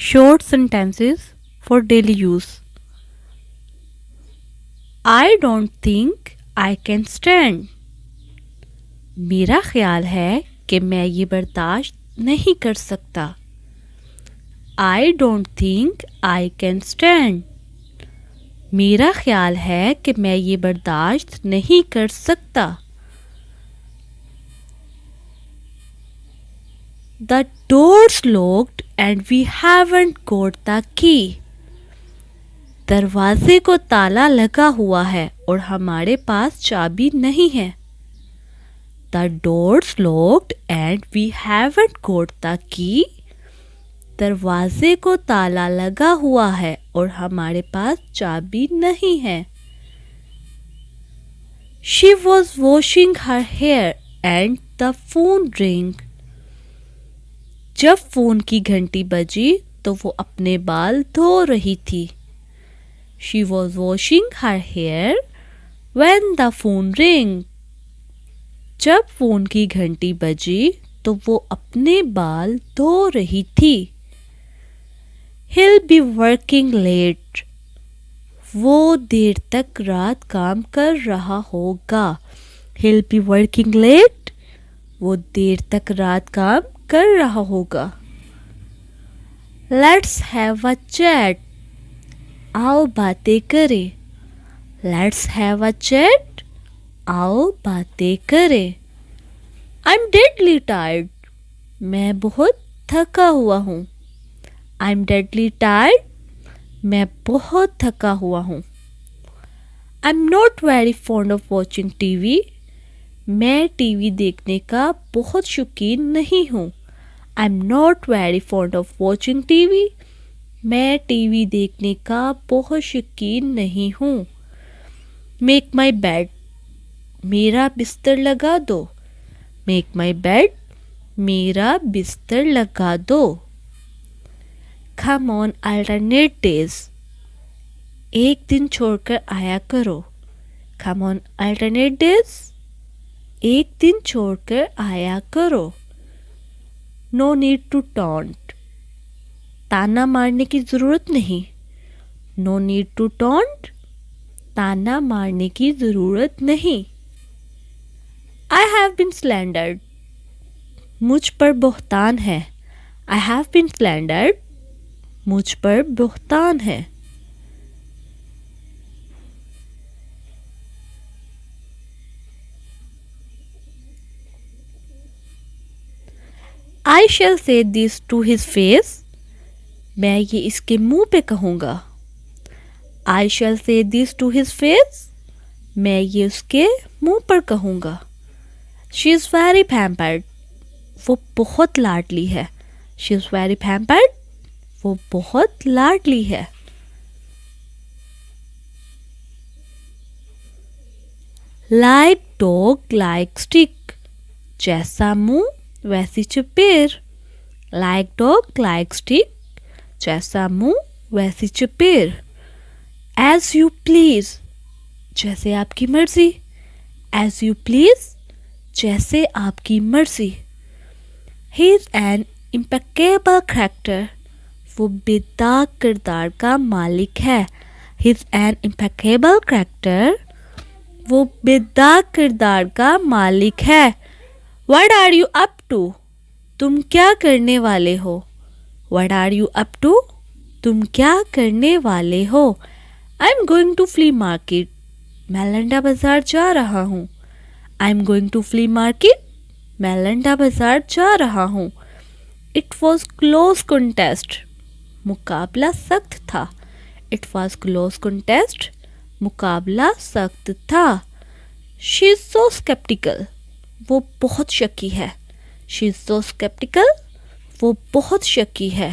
Short sentences for daily use. I don't think I can stand. मेरा ख्याल है कि मैं ये बर्दाश्त नहीं कर सकता. I don't think I can stand. मेरा ख्याल है कि मैं ये बर्दाश्त नहीं कर सकता. The door's locked and we haven't got the key. दरवाजे को ताला लगा हुआ है और हमारे पास चाबी नहीं है. The door's locked and we haven't got the key. दरवाजे को ताला लगा हुआ है और हमारे पास चाबी नहीं है. She was washing her hair and the phone rang. जब फोन की घंटी बजी तो वो अपने बाल धो रही थी. She was washing her hair when the phone rang. जब फोन की घंटी बजी तो वो अपने बाल धो रही थी. He'll be working late. वो देर तक रात काम कर रहा होगा. He'll be working late. वो देर तक रात काम कर रहा होगा. Let's have a chat. आओ बातें करें. Let's have a chat. आओ बातें करें. I'm deadly tired. मैं बहुत थका हुआ हूँ. I'm deadly tired. मैं बहुत थका हुआ हूँ. I'm not very fond of watching TV. मैं टीवी देखने का बहुत शौकीन नहीं हूँ. I'm not very fond of watching TV. मैं टीवी देखने का बहुत शौकीन नहीं हूँ. Make my bed. मेरा बिस्तर लगा दो. Make my bed. मेरा बिस्तर लगा दो. Come on alternate days. एक दिन छोड़कर आया करो. Come on alternate days. एक दिन छोड़कर आया करो. No need to taunt. ताना मारने की ज़रूरत नहीं. No need to taunt. ताना मारने की ज़रूरत नहीं. I have been slandered. मुझ पर बहतान है. I have been slandered. मुझ पर बहतान है. I shall say this to his face. मैं ये इसके मुंह पे कहूँगा. I shall say this to his face. मैं ये उसके मुंह पर कहूँगा. She is very pampered. वो बहुत लाडली है. She is very pampered. वो बहुत लाडली है. Like dog like stick. जैसा मुंह वैसी चपेर. Like dog like stick. जैसा मुंह वैसी चपेर. As you please. जैसे आपकी मर्जी. As you please. जैसे आपकी मर्जी. He is an impeccable character. वो बेदाग किरदार का मालिक है. He is an impeccable character. वो बेदाग किरदार का मालिक है. What are you up to? तुम क्या करने वाले हो? What are you up to? तुम क्या करने वाले हो? I'm going to flea market. मैं लंडा बाजार जा रहा हूँ. I'm going to flea market. मैं लंडा बाजार जा रहा हूँ. It was close contest. मुकाबला सख्त था. It was close contest. मुकाबला सख्त था. She is so skeptical. वो बहुत शकी है. She is so skeptical. वो बहुत शकी है.